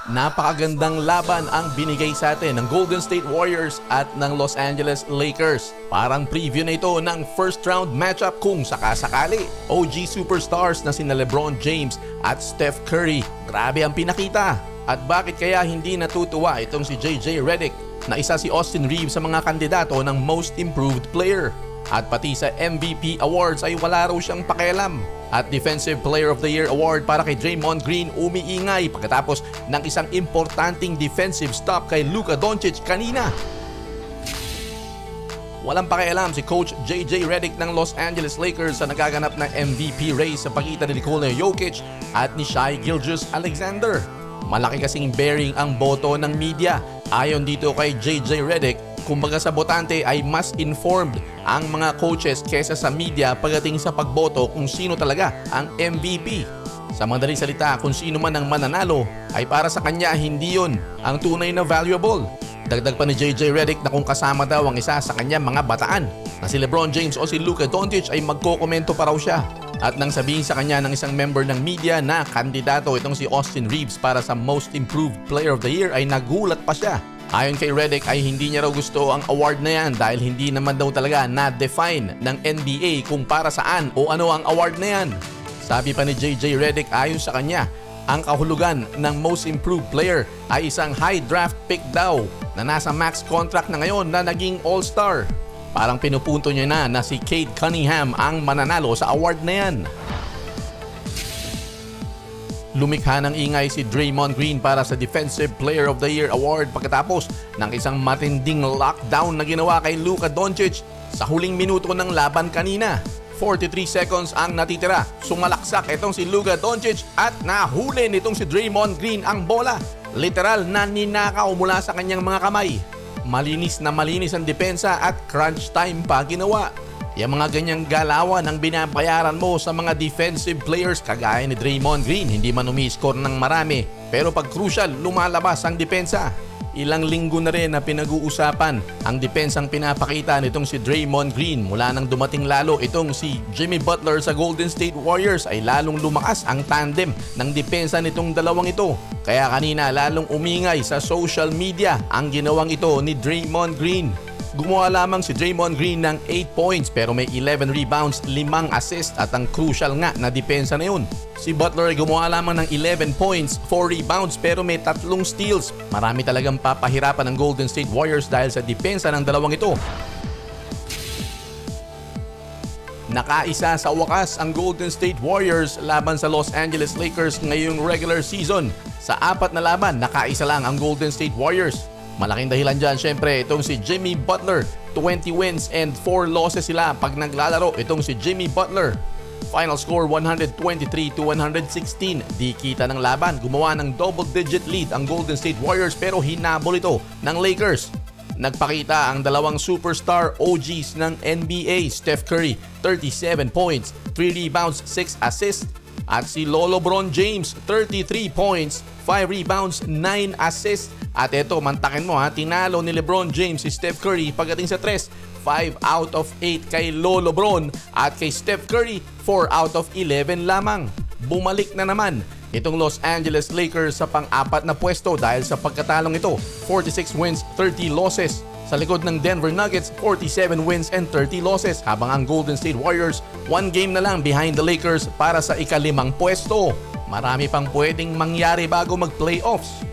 Napakagandang laban ang binigay sa atin ng Golden State Warriors at ng Los Angeles Lakers. Parang preview na ito ng first round matchup kung sakasakali. OG superstars na sina LeBron James at Steph Curry. Grabe ang pinakita. At bakit kaya hindi natutuwa itong si JJ Redick na isa si Austin Reeves sa mga kandidato ng Most Improved Player? At pati sa MVP Awards ay wala raw siyang pakialam. At Defensive Player of the Year Award para kay Draymond Green umiingay pagkatapos ng isang importanteng defensive stop kay Luka Doncic kanina. Walang pakialam si Coach JJ Redick ng Los Angeles Lakers sa nagaganap na MVP race sa pagitan ni Nikola Jokic at ni Shai Gilgeous-Alexander. Malaki kasing bearing ang boto ng media. Ayon dito kay JJ Redick, kumbaga sa botante ay mas informed ang mga coaches kesa sa media pagdating sa pagboto kung sino talaga ang MVP. Sa madaling salita, kung sino man ang mananalo ay para sa kanya hindi yun ang tunay na valuable. Dagdag pa ni JJ Redick na kung kasama daw ang isa sa kanya mga bataan na si LeBron James o si Luka Doncic ay magkokomento pa raw siya. At nang sabihin sa kanya ng isang member ng media na kandidato itong si Austin Reeves para sa Most Improved Player of the Year ay nagulat pa siya. Ayon kay Redick ay hindi niya raw gusto ang award na yan dahil hindi naman daw talaga na-define ng NBA kung para saan o ano ang award na yan. Sabi pa ni JJ Redick ayon sa kanya, ang kahulugan ng Most Improved Player ay isang high draft pick daw na nasa max contract na ngayon na naging all-star. Parang pinupunto niya na si Cade Cunningham ang mananalo sa award na yan. Lumikha ng ingay si Draymond Green para sa Defensive Player of the Year Award pagkatapos ng isang matinding lockdown na ginawa kay Luka Doncic sa huling minuto ng laban kanina. 43 seconds ang natitira. Sumalaksak itong si Luka Doncic at nahuli nitong si Draymond Green ang bola. Literal na ninakaw mula sa kanyang mga kamay. Malinis na malinis ang depensa at crunch time pa ginawa. Yung mga ganyang galawan ang binabayaran mo sa mga defensive players kagaya ni Draymond Green. Hindi man umi-score ng marami pero pag crucial lumalabas ang depensa. Ilang linggo na rin na pinag-uusapan ang depensang pinapakita nitong si Draymond Green. Mula nang dumating lalo itong si Jimmy Butler sa Golden State Warriors ay lalong lumakas ang tandem ng depensa nitong dalawang ito. Kaya kanina lalong umingay sa social media ang ginawang ito ni Draymond Green. Gumawa lamang si Draymond Green ng 8 points pero may 11 rebounds, 5 assists at ang crucial nga na depensa na yun. Si Butler ay gumawa lamang ng 11 points, 4 rebounds pero may 3 steals. Marami talagang papahirapan ng Golden State Warriors dahil sa depensa ng dalawang ito. Nakaisa sa wakas ang Golden State Warriors laban sa Los Angeles Lakers ngayong regular season. Sa 4 na laban, nakaisa lang ang Golden State Warriors. Malaking dahilan dyan syempre itong si Jimmy Butler. 20 wins and 4 losses sila pag naglalaro itong si Jimmy Butler. Final score 123-116. Di kita ng laban. Gumawa ng double-digit lead ang Golden State Warriors pero hinabol ito ng Lakers. Nagpakita ang dalawang superstar OGs ng NBA, Steph Curry, 37 points, 3 rebounds, 6 assists. At si LeBron James, 33 points, 5 rebounds, 9 assists. At eto, mantakin mo ha, tinalo ni LeBron James si Steph Curry pagdating sa 3. 5 out of 8 kay LeBron at kay Steph Curry, 4 out of 11 lamang. Bumalik na naman itong Los Angeles Lakers sa pang-4 na pwesto dahil sa pagkatalong ito, 46 wins, 30 losses. Sa likod ng Denver Nuggets, 47 wins and 30 losses habang ang Golden State Warriors 1 game na lang behind the Lakers para sa ika-5 pwesto. Marami pang pwedeng mangyari bago mag-playoffs.